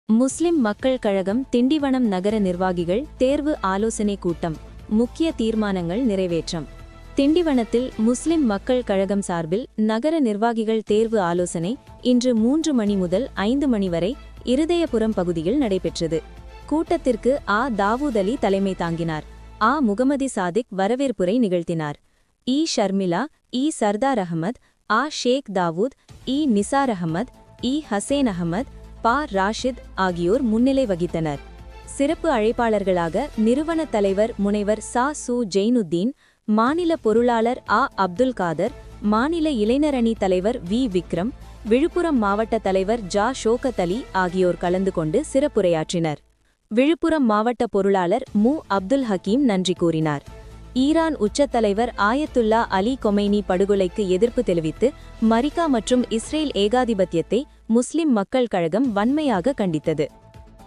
முஸ்லிம் மக்கள் கழகம் திண்டிவனம் நகர நிர்வாகிகள் தேர்வு ஆலோசனை கூட்டம். முக்கிய தீர்மானங்கள் நிறைவேற்றம். திண்டிவனத்தில் முஸ்லிம் மக்கள் கழகம் சார்பில் நகர நிர்வாகிகள் தேர்வு ஆலோசனை இன்று 3 மணி முதல் 5 மணி வரை இருதயபுரம் பகுதியில் நடைபெற்றது. கூட்டத்திற்கு தாவூத் அலி தலைமை தாங்கினார். முகமதி சாதிக் வரவேற்புரை நிகழ்த்தினார். ஷர்மிளா, சர்தார் அகமது, ஷேக் தாவூத், நிசார் அகமது, ஹசேன் அகமது, ராஷித் ஆகியோர் முன்னிலை வகித்தனர். சிறப்பு அழைப்பாளர்களாக நிறுவன தலைவர் முனைவர் சு ஜெயினுத்தீன், மாநில பொருளாளர் அப்துல் காதர், மாநில இளைஞரணி தலைவர் விக்ரம், விழுப்புரம் மாவட்ட தலைவர் ஷோகத் அலி ஆகியோர் கலந்து கொண்டு சிறப்புரையாற்றினர். விழுப்புரம் மாவட்ட பொருளாளர் அப்துல் ஹக்கீம் நன்றி கூறினார். ஈரான் உச்சத்தலைவர் ஆயத்துல்லா அலி கொமைனி படுகொலைக்கு எதிர்ப்பு தெரிவித்து மரிக்கா மற்றும் இஸ்ரேல் ஏகாதிபத்தியத்தை முஸ்லிம் மக்கள் கழகம் வன்மையாக கண்டித்தது.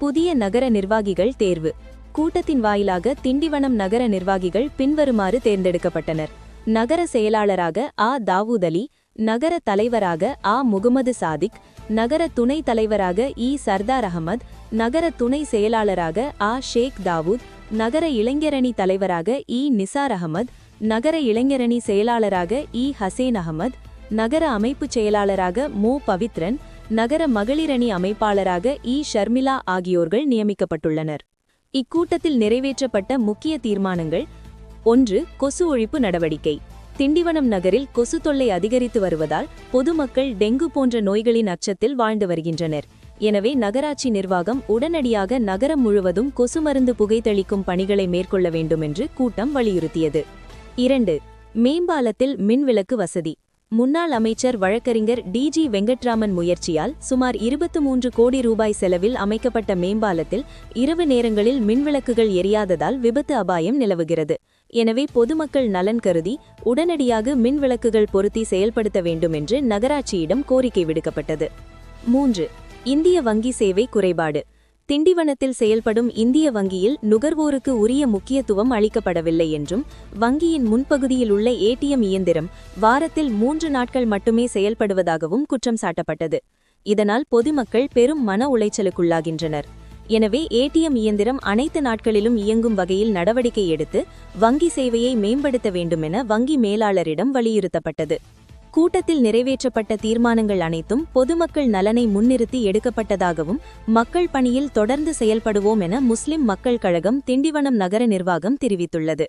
புதிய நகர நிர்வாகிகள் தேர்வு. கூட்டத்தின் வாயிலாக திண்டிவனம் நகர நிர்வாகிகள் பின்வருமாறு தேர்ந்தெடுக்கப்பட்டனர். நகர செயலாளராக தாவூத் அலி, நகர தலைவராக முகமது சாதிக், நகர துணைத் தலைவராக சர்தார் அகமது, நகர துணை செயலாளராக ஷேக் தாவூத், நகர இளைஞரணி தலைவராக நிசார் அகமது, நகர இளைஞரணி செயலாளராக ஹசேன் அகமது, நகர அமைப்புச் செயலாளராக பவித்ரன், நகர மகளிரணி அமைப்பாளராக ஷர்மிளா ஆகியோர்கள் நியமிக்கப்பட்டுள்ளனர். இக்கூட்டத்தில் நிறைவேற்றப்பட்ட முக்கிய தீர்மானங்கள்: 1. கொசு ஒழிப்பு நடவடிக்கை. திண்டிவனம் நகரில் கொசு தொல்லை அதிகரித்து வருவதால் பொதுமக்கள் டெங்கு போன்ற நோய்களின் அச்சத்தில் வாழ்ந்து வருகின்றனர். எனவே நகராட்சி நிர்வாகம் உடனடியாக நகரம் முழுவதும் கொசு மருந்து புகைத்தளிக்கும் பணிகளை மேற்கொள்ள வேண்டும் என்று கூட்டம் வலியுறுத்தியது. 2. மேம்பாலத்தில் மின்விளக்கு வசதி. முன்னாள் அமைச்சர் வழக்கறிஞர் DG வெங்கட்ராமன் முயற்சியால் சுமார் 23 கோடி ரூபாய் செலவில் அமைக்கப்பட்ட மேம்பாலத்தில் இரவு நேரங்களில் மின்விளக்குகள் எரியாததால் விபத்து அபாயம் நிலவுகிறது. எனவே பொதுமக்கள் நலன் கருதி உடனடியாக மின்விளக்குகள் பொருத்தி செயல்படுத்த வேண்டும் என்று நகராட்சியிடம் கோரிக்கை விடுக்கப்பட்டது. 3. இந்திய வங்கி சேவை குறைபாடு. திண்டிவனத்தில் செயல்படும் இந்திய வங்கியில் நுகர்வோருக்கு உரிய முக்கியத்துவம் அளிக்கப்படவில்லை என்றும், வங்கியின் முன்பகுதியில் உள்ள ATM இயந்திரம் வாரத்தில் 3 நாட்கள் மட்டுமே செயல்படுவதாகவும் குற்றம் சாட்டப்பட்டது. இதனால் பொதுமக்கள் பெரும் மன உளைச்சலுக்குள்ளாகின்றனர். எனவே ATM இயந்திரம் அனைத்து நாட்களிலும் இயங்கும் வகையில் நடவடிக்கை எடுத்து வங்கி சேவையை மேம்படுத்த வேண்டுமென வங்கி மேலாளரிடம் வலியுறுத்தப்பட்டது. கூட்டத்தில் நிறைவேற்றப்பட்ட தீர்மானங்கள் அனைத்தும் பொதுமக்கள் நலனை முன்னிறுத்தி எடுக்கப்பட்டதாகவும், மக்கள் பணியில் தொடர்ந்து செயல்படுவோம் என முஸ்லிம் மக்கள் கழகம் திண்டிவனம் நகர நிர்வாகம் தெரிவித்துள்ளது.